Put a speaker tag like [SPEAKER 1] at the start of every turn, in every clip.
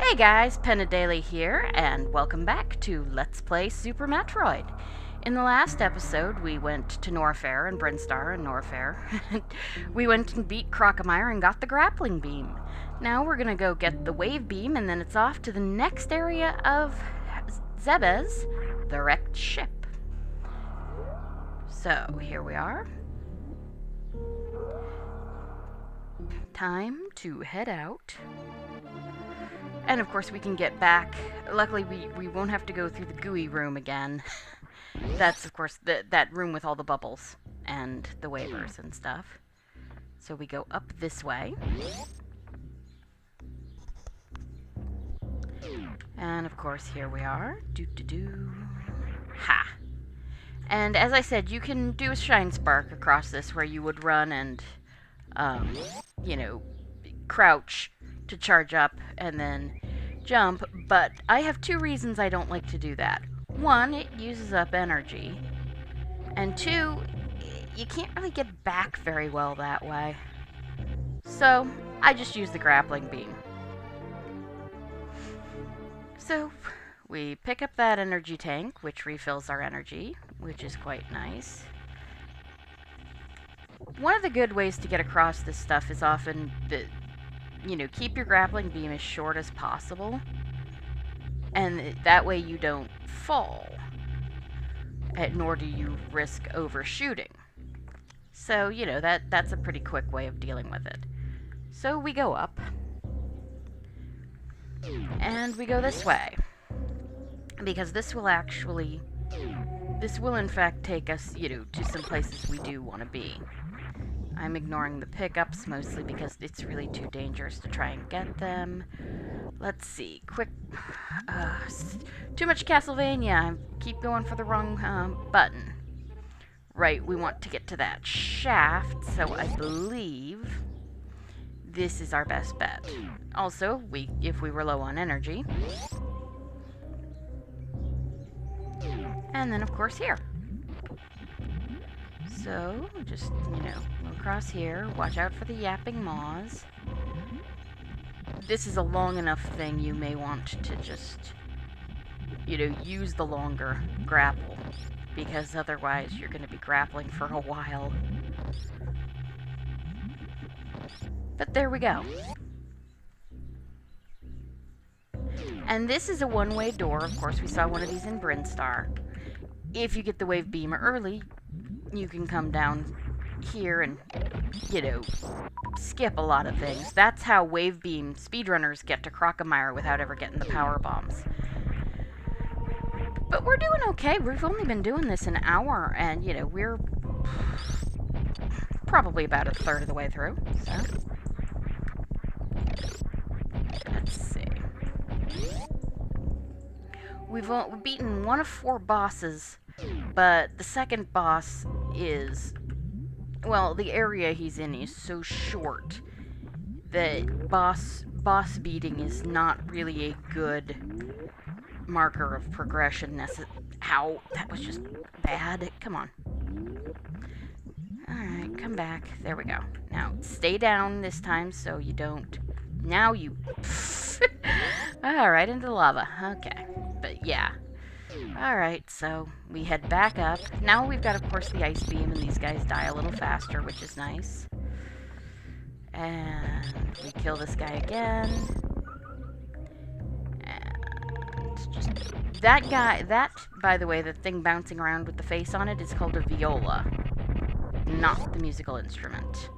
[SPEAKER 1] Hey guys, Daily here, and welcome back to Let's Play Super Metroid. In the last episode, we went to Norfair and Brinstar and Norfair. We went and beat Crocomire and got the grappling beam. Now we're gonna go get the wave beam, and then it's off to the next area of Zebes, the wrecked ship. So, here we are. Time to head out. And of course we can get back. Luckily we won't have to go through the gooey room again. That's of course that room with all the bubbles and the waivers and stuff. So we go up this way. And of course here we are. Ha! And as I said, you can do a shine spark across this where you would run and crouch to charge up and then jump, but I have two reasons I don't like to do that. One, it uses up energy, and two, you can't really get back very well that way. So, I just use the grappling beam. So, we pick up that energy tank, which refills our energy, which is quite nice. One of the good ways to get across this stuff is often keep your grappling beam as short as possible, and that way you don't fall, nor do you risk overshooting. So, that's a pretty quick way of dealing with it. So we go up, and we go this way, because this will in fact take us, to some places we do want to be. I'm ignoring the pickups, mostly because it's really too dangerous to try and get them. Let's see. Quick. Too much Castlevania. I keep going for the wrong button. Right, we want to get to that shaft, so I believe this is our best bet. Also, if we were low on energy. And then, of course, here. So, just, we'll cross here. Watch out for the yapping maws. This is a long enough thing you may want to just, use the longer grapple. Because otherwise you're going to be grappling for a while. But there we go. And this is a one-way door. Of course, we saw one of these in Brinstar. If you get the wave beam early, you can come down here and, skip a lot of things. That's how wave beam speedrunners get to Crocomire without ever getting the power bombs. But we're doing okay. We've only been doing this an hour, and, we're probably about a third of the way through. So, let's see. We've beaten one of 4 bosses, but the second boss is, well, the area he's in is so short that boss beating is not really a good marker of progression. Ow, that was just bad. Come on. Alright, come back. There we go. Now, stay down this time so you don't... Now you... Alright, into the lava. Okay. But yeah. Alright, so we head back up. Now we've got, of course, the ice beam, and these guys die a little faster, which is nice. And we kill this guy again. And just... That guy, by the way, the thing bouncing around with the face on it is called a viola. Not the musical instrument.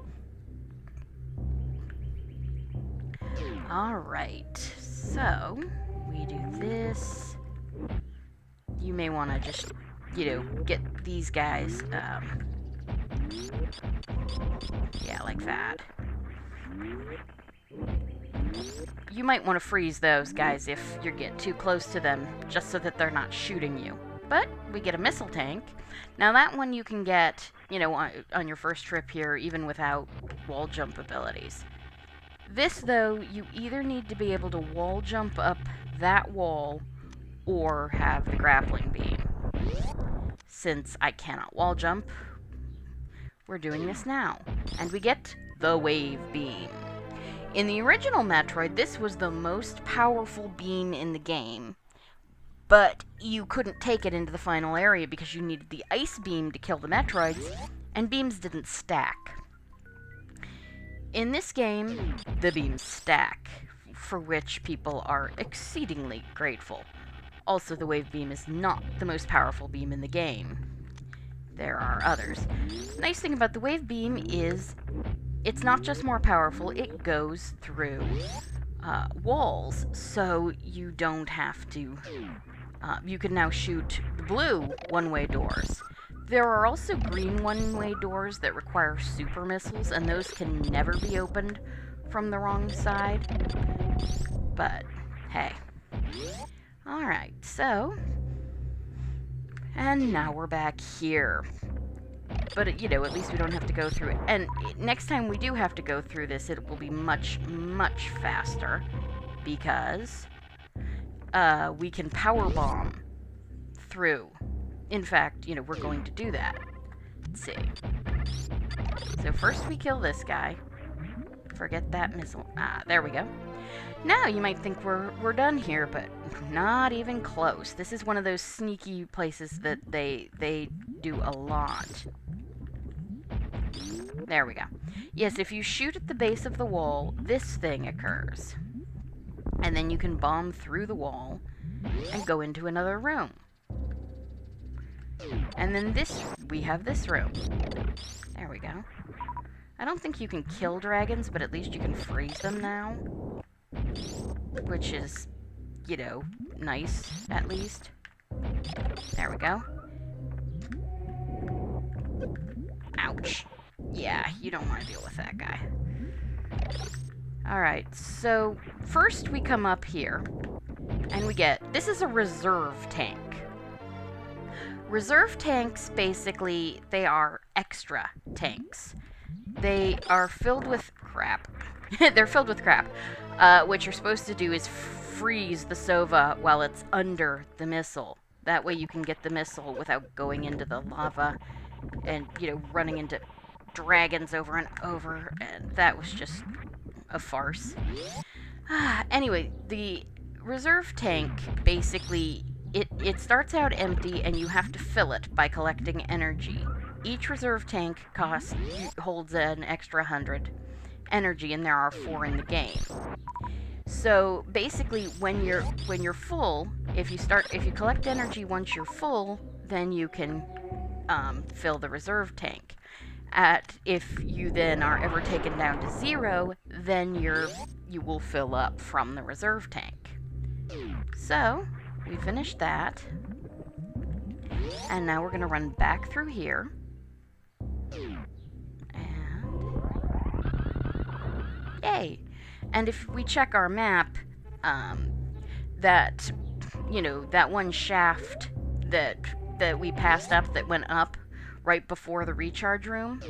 [SPEAKER 1] Alright, so we do this. You may want to just, get these guys, yeah, like that. You might want to freeze those guys if you get too close to them, just so that they're not shooting you. But we get a missile tank. Now that one you can get, on your first trip here, even without wall jump abilities. This, though, you either need to be able to wall jump up that wall or have the grappling beam. Since I cannot wall jump, we're doing this now. And we get the wave beam. In the original Metroid, this was the most powerful beam in the game, but you couldn't take it into the final area because you needed the ice beam to kill the Metroids, and beams didn't stack. In this game, the beams stack, for which people are exceedingly grateful. Also, the wave beam is not the most powerful beam in the game. There are others. The nice thing about the wave beam is it's not just more powerful, it goes through walls, so you don't have to... you can now shoot the blue one-way doors. There are also green one-way doors that require super missiles, and those can never be opened from the wrong side. But, hey. Alright, so... And now we're back here. But, you know, at least we don't have to go through it. And next time we do have to go through this, it will be much, much faster. Because we can power bomb through. In fact, you know, we're going to do that. Let's see. So first we kill this guy. Forget that missile. Ah, there we go. Now you might think we're done here, but not even close. This is one of those sneaky places that they do a lot. There we go. Yes, if you shoot at the base of the wall, this thing occurs. And then you can bomb through the wall and go into another room. And then we have this room. There we go. I don't think you can kill dragons, but at least you can freeze them now. Which is, you know, nice, at least. There we go. Ouch. Yeah, you don't want to deal with that guy. Alright, so first we come up here, and we get... This is a reserve tank. Reserve tanks, basically, they are extra tanks. They are filled with crap. They're filled with crap. What you're supposed to do is freeze the Sova while it's under the missile. That way you can get the missile without going into the lava and, you know, running into dragons over and over. And that was just a farce. Anyway, the reserve tank, basically, it starts out empty and you have to fill it by collecting energy. Each reserve tank holds an extra 100 energy, and there are 4 in the game. So basically, when you're full, if you collect energy once you're full, then you can fill the reserve tank. If you then are ever taken down to 0, then you will fill up from the reserve tank. So we finished that, and now we're gonna run back through here. Yay! And if we check our map, that, you know, that one shaft that we passed up that went up right before the recharge room,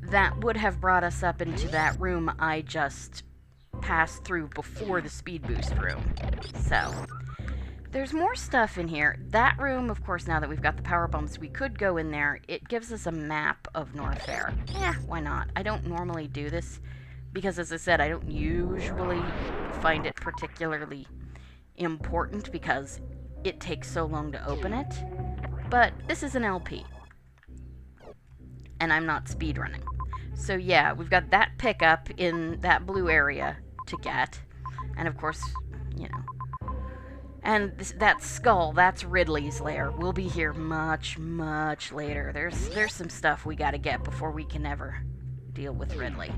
[SPEAKER 1] that would have brought us up into that room I just passed through before the speed boost room. So, there's more stuff in here. That room, of course, now that we've got the power bombs, we could go in there. It gives us a map of Norfair. Why not? I don't normally do this, because as I said, I don't usually find it particularly important because it takes so long to open it. But this is an LP. And I'm not speedrunning. So yeah, we've got that pickup in that blue area to get. And of course, you know. And that skull, that's Ridley's lair. We'll be here much, much later. There's some stuff we gotta get before we can ever deal with Ridley.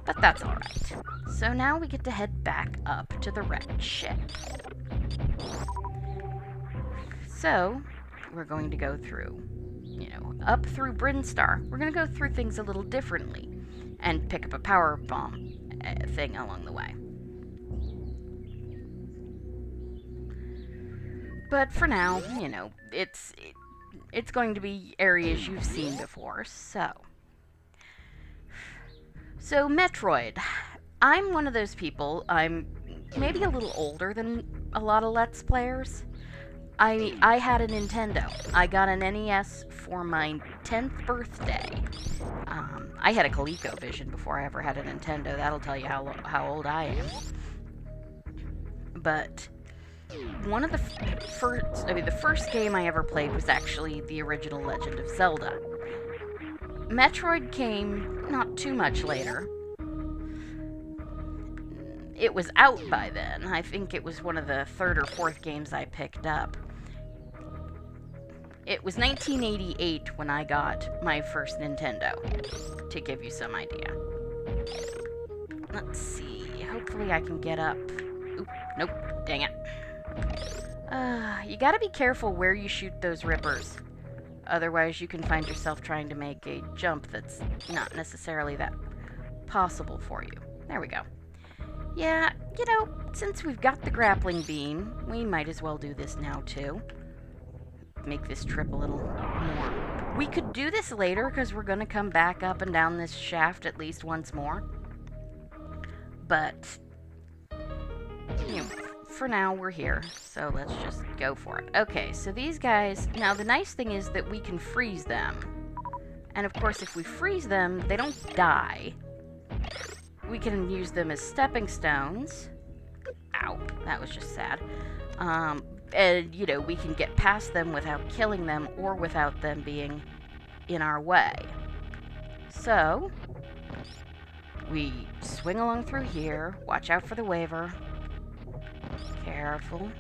[SPEAKER 1] But that's alright. So now we get to head back up to the wrecked ship. So, we're going to go through, you know, up through Brinstar. We're going to go through things a little differently and pick up a power bomb thing along the way. But for now, you know, it's going to be areas you've seen before, so Metroid. I'm one of those people, I'm maybe a little older than a lot of Let's Players. I had a Nintendo. I got an NES for my 10th birthday. I had a ColecoVision before I ever had a Nintendo. That'll tell you how old I am. But one of the first game I ever played was actually the original Legend of Zelda. Metroid came not too much later. It was out by then. I think it was one of the third or fourth games I picked up. It was 1988 when I got my first Nintendo, to give you some idea. Let's see. Hopefully I can get up. Oop, nope. Dang it. You gotta be careful where you shoot those rippers. Otherwise you can find yourself trying to make a jump that's not necessarily that possible for you. There we go. Yeah, you know, since we've got the grappling beam, we might as well do this now too. Make this trip a little more. We could do this later because we're going to come back up and down this shaft at least once more. But, you know, for now we're here, so let's just go for it. Okay, so these guys, now the nice thing is that we can freeze them. And of course if we freeze them, they don't die. We can use them as stepping stones. Ow, that was just sad. And, you know, we can get past them without killing them or without them being in our way. So, we swing along through here. Watch out for the waiver. Careful.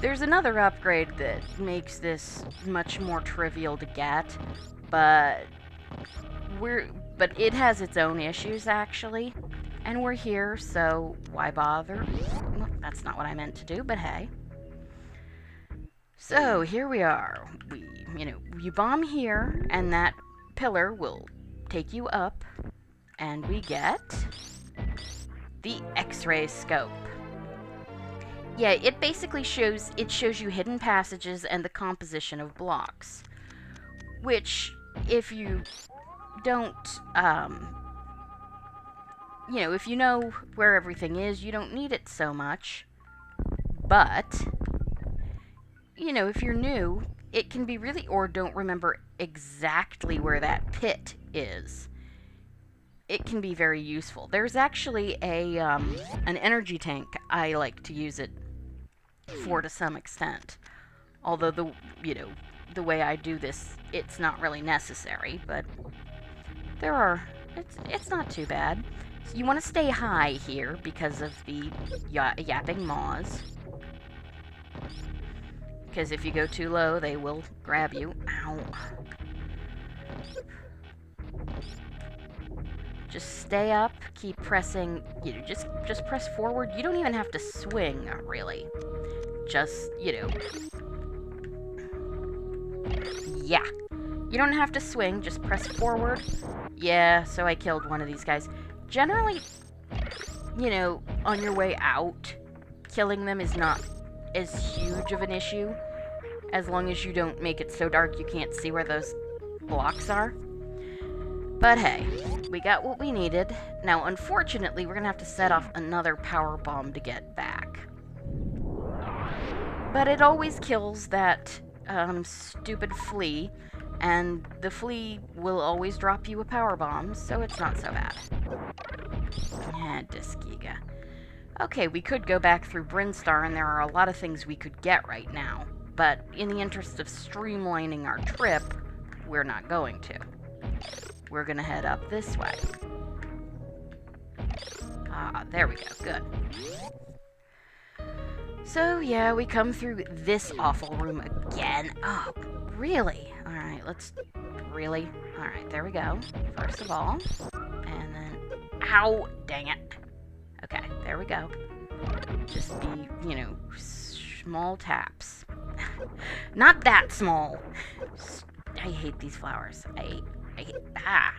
[SPEAKER 1] There's another upgrade that makes this much more trivial to get, but it has its own issues, actually. And we're here, so why bother? Well, that's not what I meant to do, but hey. So, here we are. You bomb here, and that pillar will take you up, and we get the X-ray scope. Yeah, it basically shows you hidden passages and the composition of blocks. Which, if you don't, if you know where everything is, you don't need it so much. But, you know, if you're new, it can be really, or don't remember exactly where that pit is. It can be very useful. There's actually an energy tank I like to use it for to some extent. Although the way I do this, it's not really necessary, but it's not too bad. So you want to stay high here because of the yapping maws. Because if you go too low, they will grab you. Ow. Just stay up, keep pressing, just press forward. You don't even have to swing, really. Just, yeah. You don't have to swing, just press forward. Yeah, so I killed one of these guys. Generally, on your way out, killing them is not as huge of an issue, as long as you don't make it so dark you can't see where those blocks are. But hey, we got what we needed. Now, unfortunately, we're gonna have to set off another power bomb to get back. But it always kills that stupid flea, and the flea will always drop you a power bomb, so it's not so bad. Yeah, Disgiga. Okay, we could go back through Brinstar, and there are a lot of things we could get right now. But in the interest of streamlining our trip, we're not going to. We're gonna head up this way. Ah, there we go. Good. So, yeah, we come through this awful room again. Oh, really? Alright, really? Alright, there we go. First of all. And then... Ow! Dang it. Okay, there we go. Just be, small taps. Not that small. I hate these flowers. I hate... Ah!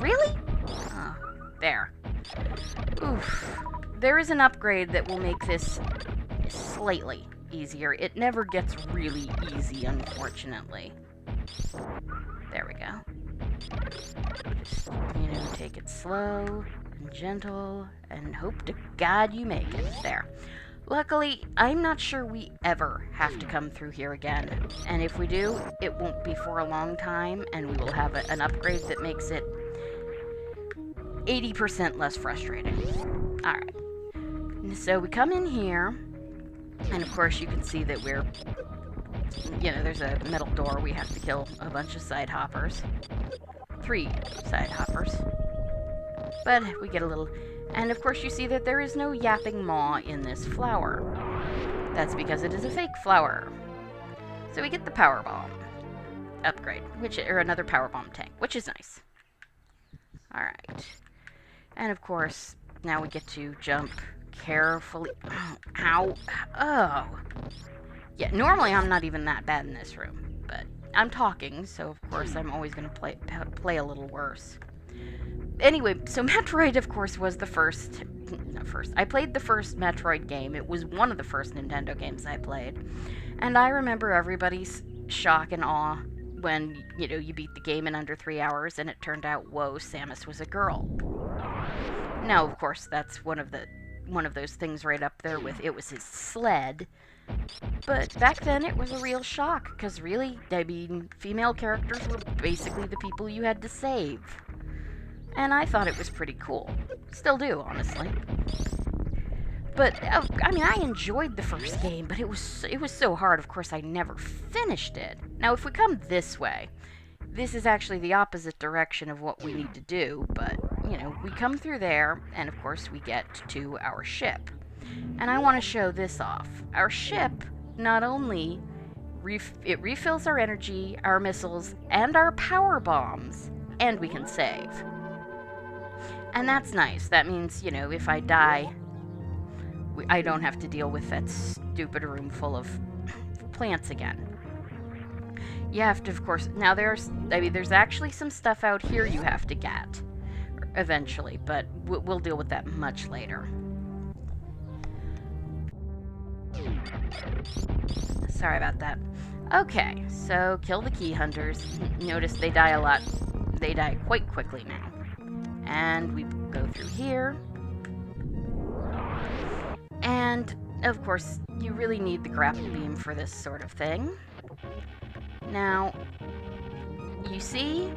[SPEAKER 1] Really? Oh, there. Oof. There is an upgrade that will make this slightly easier. It never gets really easy, unfortunately. There we go. Just, take it slow and gentle, and hope to God you make it. There. Luckily, I'm not sure we ever have to come through here again. And if we do, it won't be for a long time, and we will have an upgrade that makes it 80% less frustrating. Alright. So we come in here, and of course you can see that we're... there's a metal door. We have to kill a bunch of side hoppers. 3 side hoppers. But we get a little... And of course you see that there is no yapping maw in this flower. That's because it is a fake flower. So we get the power bomb upgrade, or another power bomb tank, which is nice. Alright. And of course, now we get to jump carefully. Ow. Oh. Yeah, normally I'm not even that bad in this room, but I'm talking, so of course I'm always going to play a little worse. Anyway, so Metroid, of course, was the first... Not first. I played the first Metroid game. It was one of the first Nintendo games I played. And I remember everybody's shock and awe when, you beat the game in under 3 hours and it turned out, whoa, Samus was a girl. Now, of course, that's one of those things right up there with it was his sled. But back then it was a real shock, because really, female characters were basically the people you had to save. And I thought it was pretty cool. Still do, honestly. But, I enjoyed the first game, but it was so hard, of course I never finished it. Now, if we come this way, this is actually the opposite direction of what we need to do, but, we come through there, and of course we get to our ship. And I want to show this off. Our ship, not only, it refills our energy, our missiles, and our power bombs, and we can save. And that's nice. That means, if I die, I don't have to deal with that stupid room full of plants again. You have to, of course... Now, there's actually some stuff out here you have to get eventually, but we'll deal with that much later. Sorry about that. Okay, so kill the key hunters. Notice they die a lot. They die quite quickly now. And we go through here. And, of course, you really need the grapple beam for this sort of thing. Now, you see...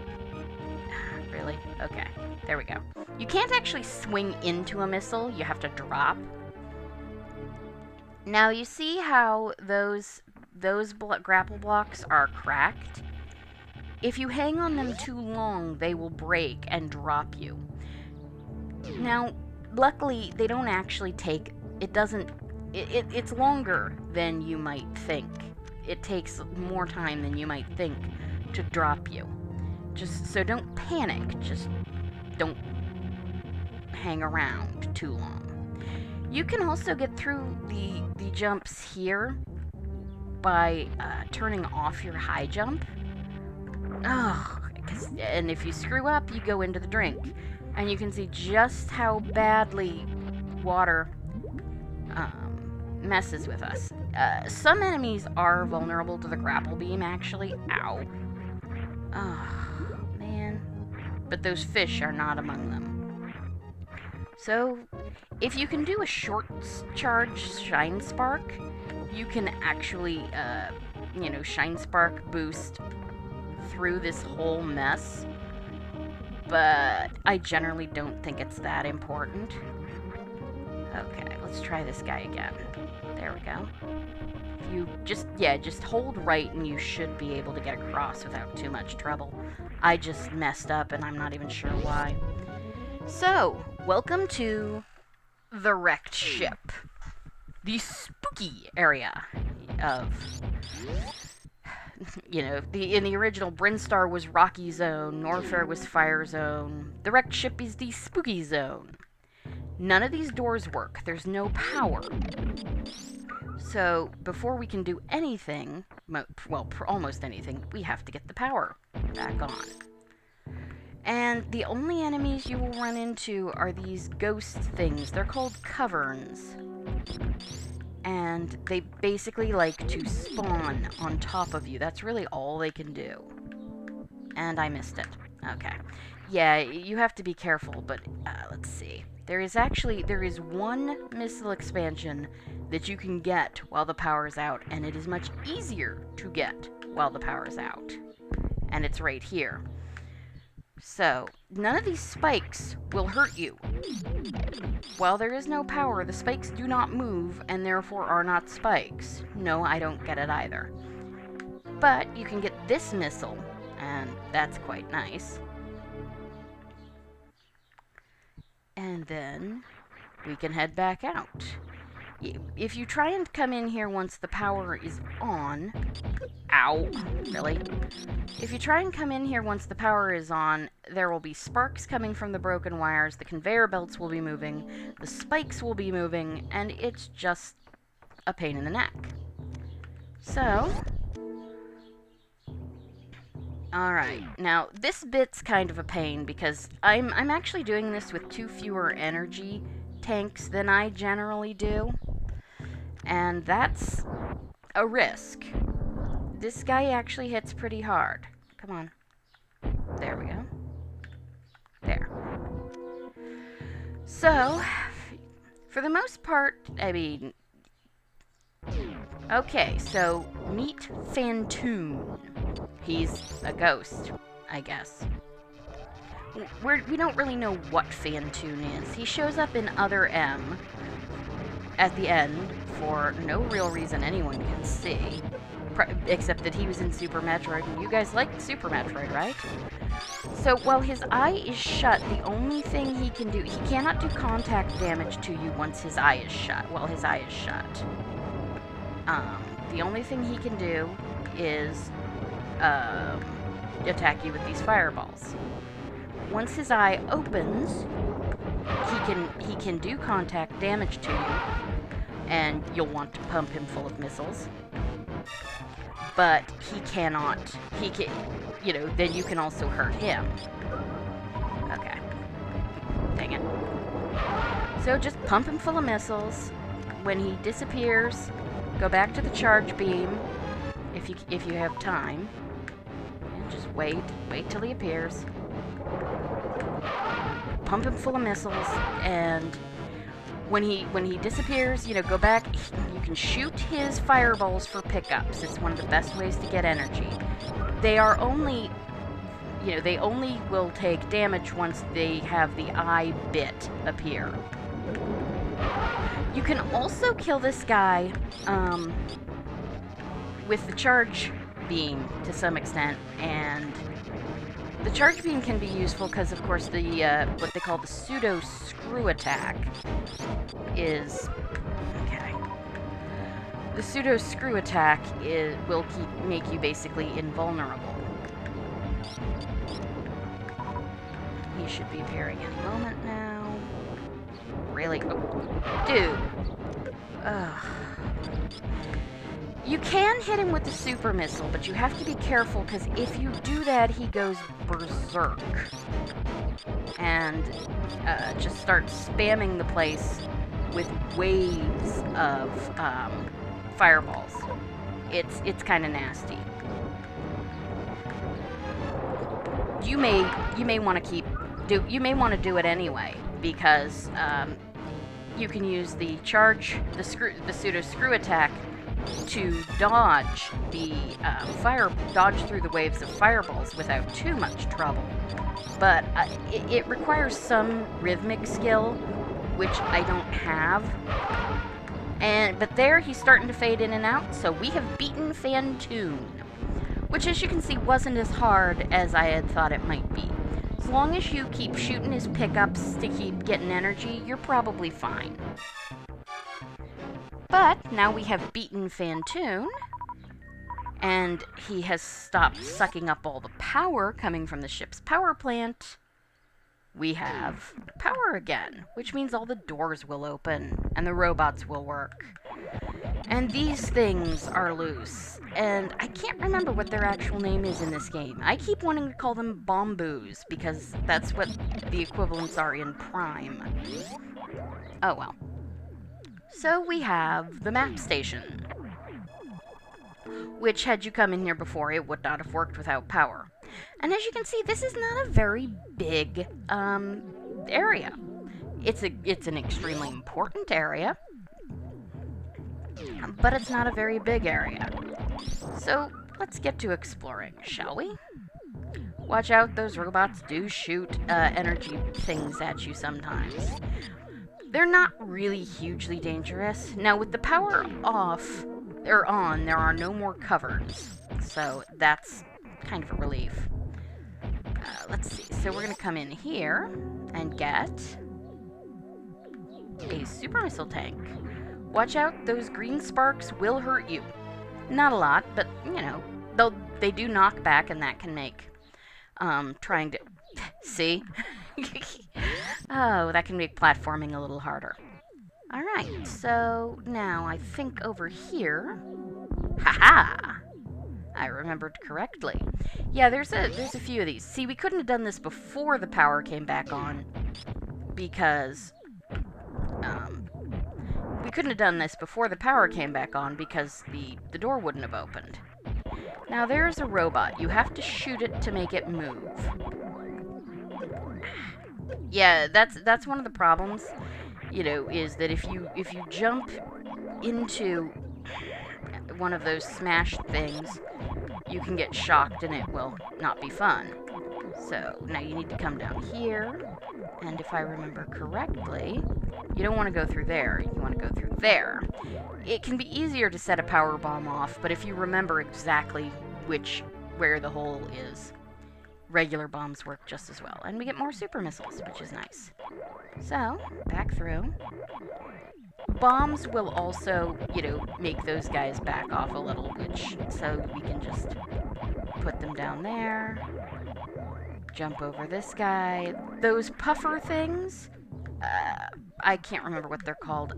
[SPEAKER 1] Really? Okay, there we go. You can't actually swing into a missile, you have to drop. Now, you see how those grapple blocks are cracked? If you hang on them too long, they will break and drop you. Now, luckily, they don't actually take... It's longer than you might think. It takes more time than you might think to drop you. So don't panic. Just don't hang around too long. You can also get through the jumps here by turning off your high jump. And if you screw up, you go into the drink. And you can see just how badly water messes with us. Some enemies are vulnerable to the grapple beam, actually. Ow. Oh, man. But those fish are not among them. So, if you can do a short charge Shine Spark, you can actually, Shine Spark boost through this whole mess. But I generally don't think it's that important. Okay, let's try this guy again. There we go. If you just hold right and you should be able to get across without too much trouble. I just messed up and I'm not even sure why. So, welcome to the wrecked ship. The spooky area of... in the original, Brinstar was Rocky Zone, Norfair was Fire Zone. The wrecked ship is the Spooky Zone. None of these doors work. There's no power. So, before we can do anything, almost anything, we have to get the power back on. And the only enemies you will run into are these ghost things. They're called caverns. And they basically like to spawn on top of you. That's really all they can do. And I missed it. Okay. Yeah, you have to be careful, but let's see. There is one missile expansion that you can get while the power is out, and it is much easier to get while the power is out. And it's right here. So, none of these spikes will hurt you. While there is no power, the spikes do not move, and therefore are not spikes. No, I don't get it either. But you can get this missile, and that's quite nice. And then we can head back out. If you try and come in here once the power is on... Ow! Really? If you try and come in here once the power is on, there will be sparks coming from the broken wires, the conveyor belts will be moving, the spikes will be moving, and it's just a pain in the neck. So... Alright, now this bit's kind of a pain because I'm actually doing this with 2 fewer energy tanks than I generally do. And that's a risk. This guy actually hits pretty hard. Come on. There we go. There. So, for the most part, I mean... Okay, so meet Phantoon. He's a ghost, I guess. We don't really know what Phantoon is. He shows up in Other M at the end for no real reason anyone can see. Except that he was in Super Metroid, and you guys liked Super Metroid, right? So, while his eye is shut, the only thing he can do... He cannot do contact damage to you once his eye is shut, while his eye is shut. The only thing he can do is attack you with these fireballs. Once his eye opens, he can do contact damage to you, and you'll want to pump him full of missiles. But he cannot, you know, then you can also hurt him. Okay. Dang it. So just pump him full of missiles. When he disappears, go back to the charge beam, if you have time. And just wait till he appears. Pump him full of missiles, and when he disappears, you know, go back. You can shoot his fireballs for pickups. It's one of the best ways to get energy. They are only, you know, they only will take damage once they have the eye bit appear. You can also kill this guy with the charge beam to some extent, and the charge beam can be useful because, of course, the what they call the pseudo screw attack is okay. The pseudo screw attack will make you basically invulnerable. He should be appearing any moment now. Really? Oh, dude. Ugh. You can hit him with the super missile, but you have to be careful, because if you do that, he goes berserk. And just starts spamming the place with waves of fireballs. It's kind of nasty. You may want to do it anyway, because you can use the pseudo screw attack to dodge dodge through the waves of fireballs without too much trouble. But it requires some rhythmic skill, which I don't have. But there, he's starting to fade in and out, so we have beaten Phantoon, which, as you can see, wasn't as hard as I had thought it might be. As long as you keep shooting his pickups to keep getting energy, you're probably fine. But now we have beaten Phantoon, and he has stopped sucking up all the power coming from the ship's power plant. We have power again, which means all the doors will open, and the robots will work. And these things are loose, and I can't remember what their actual name is in this game. I keep wanting to call them Bomboos, because that's what the equivalents are in Prime. Oh well. So we have the map station, which, had you come in here before, it would not have worked without power. And as you can see, this is not a very big area. It's an extremely important area, but it's not a very big area. So let's get to exploring, shall we? Watch out, those robots do shoot energy things at you sometimes. They're not really hugely dangerous. Now, with the power off, or on, there are no more cupboards. So that's kind of a relief. Let's see. So we're going to come in here and get a super missile tank. Watch out, those green sparks will hurt you. Not a lot, but, you know, they do knock back, and that can make trying to... See? Oh, that can make platforming a little harder. Alright, so now I think over here... Haha! I remembered correctly. Yeah, there's a few of these. See, we couldn't have done this before the power came back on, because... we couldn't have done this before the power came back on because the door wouldn't have opened. Now there's a robot. You have to shoot it to make it move. Yeah, that's one of the problems, you know, is that if you jump into one of those smashed things, you can get shocked and it will not be fun. So now you need to come down here, and if I remember correctly, you don't want to go through there, you want to go through there. It can be easier to set a power bomb off, but if you remember exactly where the hole is, regular bombs work just as well. And we get more super missiles, which is nice. So, back through. Bombs will also, you know, make those guys back off a little, so we can just put them down there. Jump over this guy. Those puffer things, I can't remember what they're called.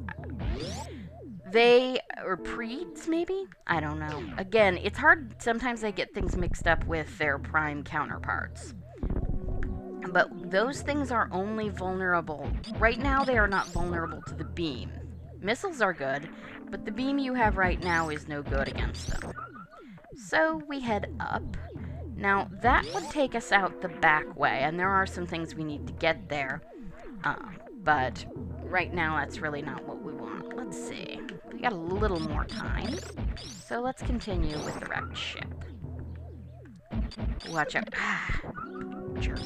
[SPEAKER 1] Or Preeds, maybe? I don't know. Again, it's hard. Sometimes I get things mixed up with their prime counterparts. But those things are only vulnerable. Right now, they are not vulnerable to the beam. Missiles are good, but the beam you have right now is no good against them. So, we head up. Now, that would take us out the back way, and there are some things we need to get there. But right now, that's really not what we want. Let's see. We got a little more time. So let's continue with the wrecked ship. Watch out. Jerk.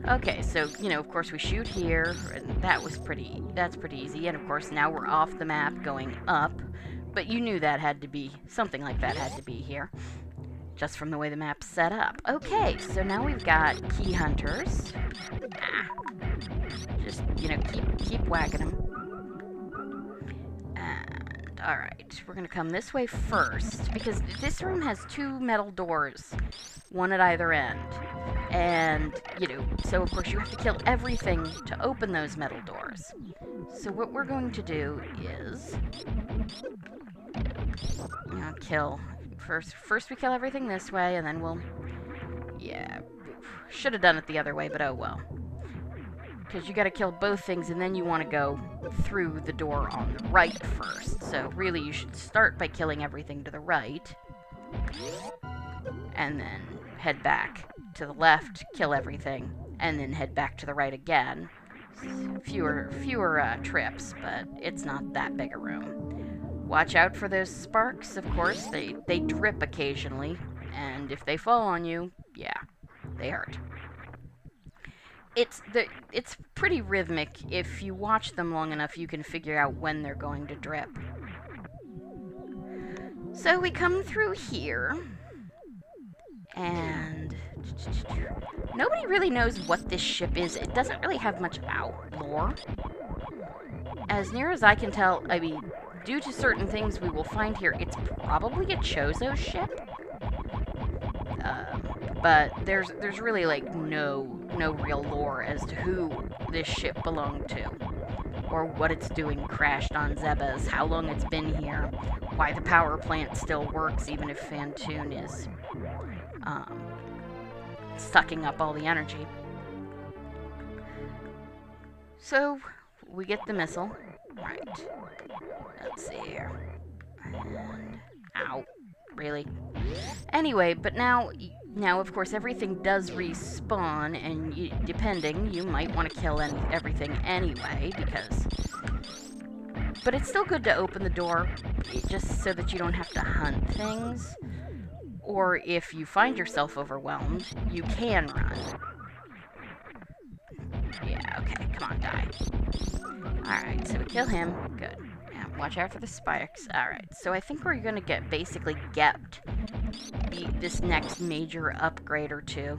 [SPEAKER 1] Okay, so, you know, of course we shoot here, and that's pretty easy. And of course, now we're off the map going up. But you knew that had to be, something like that had to be here. Just from the way the map's set up. Okay, so now we've got key hunters. Just, you know, keep whacking them. And, alright, we're gonna come this way first, because this room has 2 metal doors, one at either end. And, you know, so of course you have to kill everything to open those metal doors. So what we're going to do is, you know, kill... First we kill everything this way, and then we'll... Yeah, should have done it the other way, but oh well. Because you gotta kill both things, and then you want to go through the door on the right first. So really, you should start by killing everything to the right, and then head back to the left, kill everything, and then head back to the right again. Fewer trips, but it's not that big a room. Watch out for those sparks, of course. They drip occasionally, and if they fall on you, yeah, they hurt. It's pretty rhythmic. If you watch them long enough, you can figure out when they're going to drip. So we come through here, and nobody really knows what this ship is. It doesn't really have much lore. As near as I can tell, I mean, due to certain things we will find here, it's probably a Chozo ship. But there's really, like, no real lore as to who this ship belonged to. Or what it's doing crashed on Zebes, how long it's been here, why the power plant still works even if Phantoon is sucking up all the energy. So, we get the missile. Right. Let's see here. And... Ow. Really? Anyway, but now, Now, of course, everything does respawn, and depending, you might want to kill everything anyway, because... But it's still good to open the door, just so that you don't have to hunt things. Or if you find yourself overwhelmed, you can run. Yeah, okay, come on, die. Alright, so we kill him. Good. Yeah, watch out for the spikes. Alright, so I think we're gonna basically get this next major upgrade or two.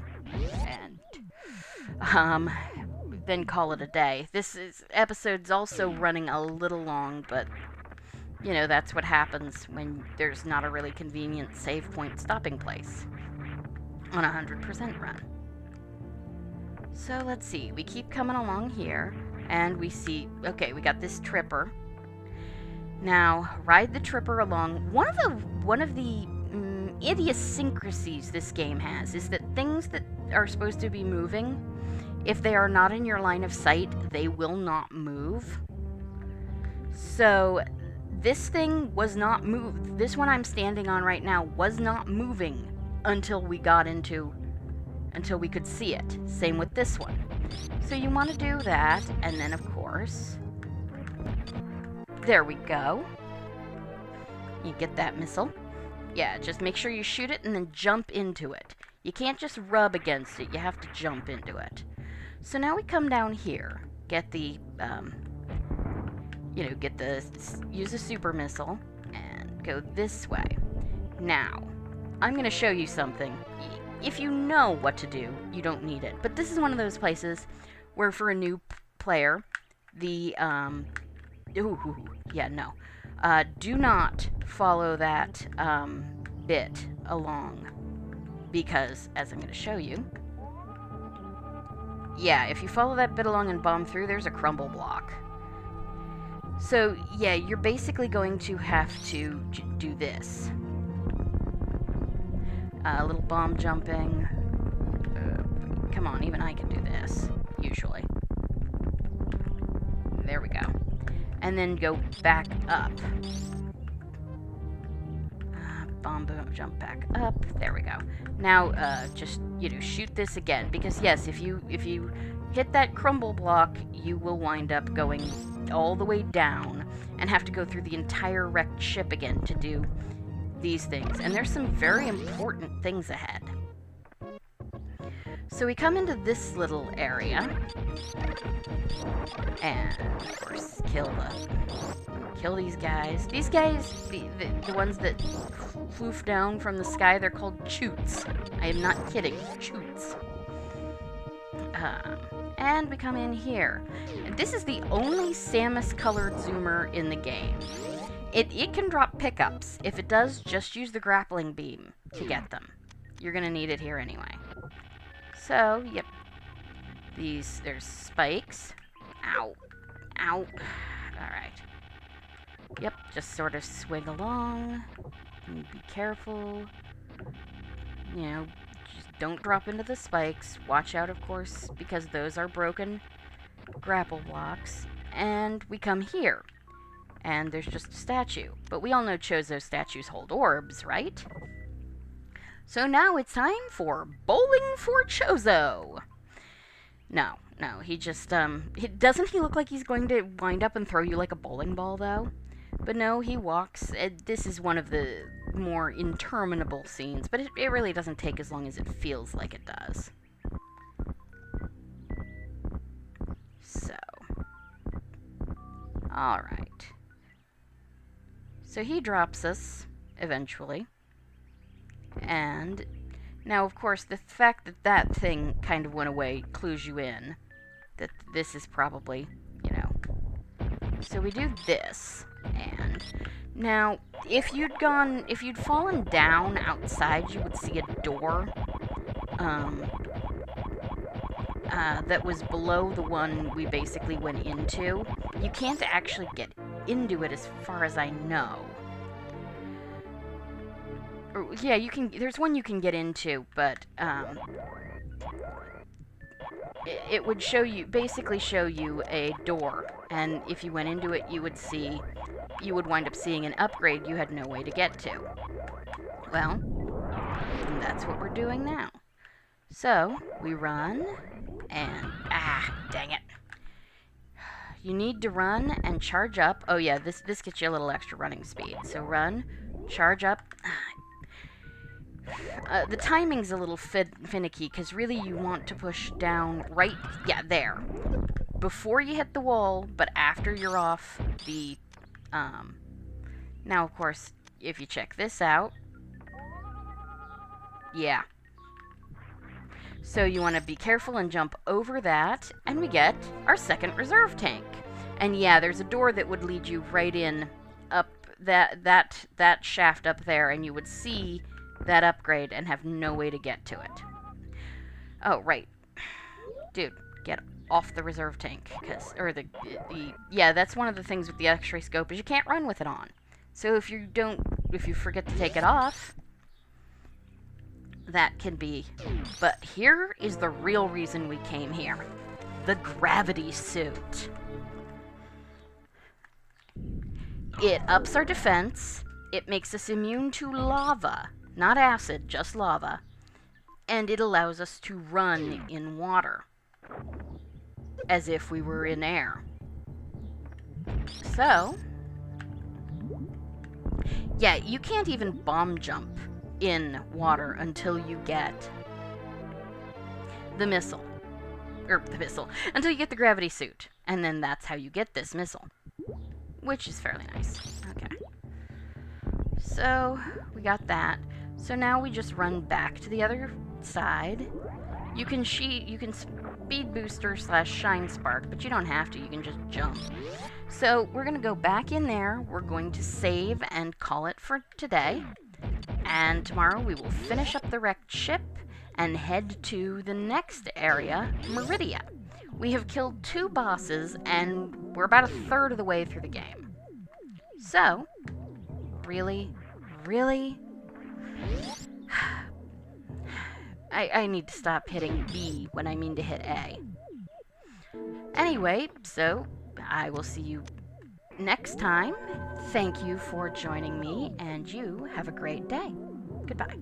[SPEAKER 1] And, then call it a day. Episode's also running a little long, but, you know, that's what happens when there's not a really convenient save point stopping place on a 100% run. So let's see, we keep coming along here, and we see, okay, we got this tripper. Now, ride the tripper along. One of the idiosyncrasies this game has is that things that are supposed to be moving, if they are not in your line of sight, they will not move. So, this thing was not moved. This one I'm standing on right now was not moving until we could see it. Same with this one. So you want to do that, and then of course, there we go. You get that missile. Yeah, just make sure you shoot it and then jump into it. You can't just rub against it, you have to jump into it. So now we come down here, get the, use a super missile, and go this way. Now, I'm going to show you something. If you know what to do, you don't need it. But this is one of those places where for a new player, the, do not follow that, bit along. Because, as I'm going to show you, yeah, if you follow that bit along and bomb through, there's a crumble block. So, yeah, you're basically going to have to do this. A little bomb jumping. Come on, even I can do this, usually. There we go. And then go back up. Bomb, boom, jump back up. There we go. Now, just, shoot this again. Because, yes, if you hit that crumble block, you will wind up going all the way down and have to go through the entire wrecked ship again to do these things. And there's some very important things ahead. So we come into this little area. And, of course, kill these guys. These guys, the ones that floof down from the sky, they're called choots. I am not kidding. Choots. And we come in here. This is the only Samus-colored zoomer in the game. It can drop pickups. If it does, just use the grappling beam to get them. You're gonna need it here anyway. So, yep. There's spikes. Ow. Ow. Alright. Yep, just sort of swing along. Be careful. Just don't drop into the spikes. Watch out, of course, because those are broken grapple blocks. And we come here. And there's just a statue. But we all know Chozo statues hold orbs, right? So now it's time for Bowling for Chozo! No, he just, doesn't he look like he's going to wind up and throw you like a bowling ball, though? But no, he walks. This is one of the more interminable scenes, but it really doesn't take as long as it feels like it does. So. Alright. So he drops us, eventually. And now, of course, the fact that that thing kind of went away clues you in that this is probably, So we do this, and now, if you'd fallen down outside, you would see a door, that was below the one we basically went into. You can't actually get into it as far as I know. Yeah, you can. There's one you can get into, but it would basically show you a door, and if you went into it, you would wind up seeing an upgrade you had no way to get to. Well, And that's what we're doing now. So, we run, and... dang it. You need to run and charge up. Oh yeah, this gets you a little extra running speed. So run, charge up. The timing's a little finicky, because really you want to push down right... Yeah, there. Before you hit the wall, but after you're off the... Now, of course, if you check this out... Yeah. So you want to be careful and jump over that, and we get our second reserve tank. And yeah, there's a door that would lead you right in up that shaft up there, and you would see that upgrade and have no way to get to it. Oh, right. Dude, get off the reserve tank, yeah, that's one of the things with the X-ray scope is you can't run with it on. So if you forget to take it off, that can be... But here is the real reason we came here. The gravity suit. It ups our defense, it makes us immune to lava, not acid, just lava, and it allows us to run in water, as if we were in air. So, yeah, you can't even bomb jump in water until you get the missile. Until you get the gravity suit. And then that's how you get this missile. Which is fairly nice. Okay. So, we got that. So now we just run back to the other side. You can speed booster / shine spark, but you don't have to. You can just jump. So, we're going to go back in there. We're going to save and call it for today. And tomorrow we will finish up the wrecked ship and head to the next area, Meridia. We have killed 2 bosses, and we're about a third of the way through the game. So, really? I need to stop hitting B when I mean to hit A. Anyway, so I will see you next time. Thank you for joining me, and you have a great day. Goodbye.